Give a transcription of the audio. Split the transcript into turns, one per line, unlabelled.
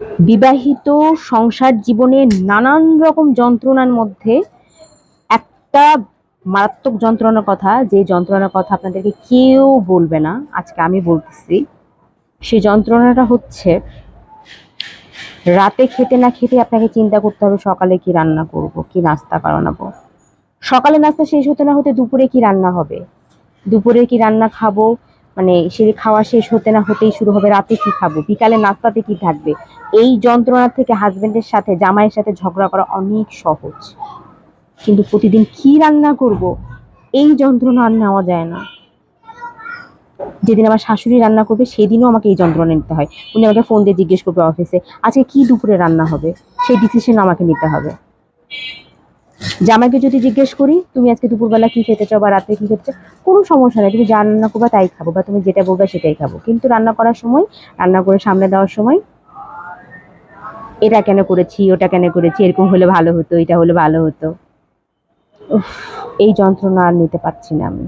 বিবাহিত সংসার জীবনে নানান রকম যন্ত্রণার মধ্যে একটা মারাত্মক যন্ত্রণার কথা, যে যন্ত্রণার কথা আপনাদেরকে কেউ বলবে না, আজকে আমি বলতেছি। সেই যন্ত্রণাটা হচ্ছে রাতে খেতে না খেতে আপনাকে চিন্তা করতে হবে সকালে কি রান্না করব, কি নাস্তা বানাবো। সকালে নাস্তা শেষ হতে না হতে দুপুরে কি রান্না হবে, দুপুরে কি রান্না খাবো, মানে সে খাওয়া শেষ হতে না হতেই শুরু হবে রাতে কি খাবো, বিকালে নাস্তাতে কি থাকবে। এই যন্ত্রণা থেকে হাজবেন্ডের সাথে জামাইয়ের সাথে ঝগড়া করা অনেক সহজ, কিন্তু প্রতিদিন কি রান্না করব এই যন্ত্রণা আর নেওয়া যায় না। যেদিন আমার শাশুড়ি রান্না করবে সেদিনও আমাকে এই যন্ত্রণা নিতে হয়। উনি আমাকে ফোন দিয়ে জিজ্ঞেস করবে অফিসে আজকে কি দুপুরে রান্না হবে, সেই ডিসিশন আমাকে নিতে হবে। জামাইকে যদি জিজ্ঞেস করি তুমি আজকে দুপুরবেলা কি খেতে চাও বা রাত্রে কি খেতে চাও, কোনো সমস্যা নেই, তুমি যা রান্না করবা তাই খাবো, বা তুমি যেটা বলবা সেটাই খাবো। কিন্তু রান্না করার সময়, রান্না করে সামনে দেওয়ার সময় এটা কেন করেছি, ওটা কেন করেছি, এরকম হলে ভালো হতো, এটা হলে ভালো হতো। উফ, এই যন্ত্রণা আর নিতে পারছি না আমি।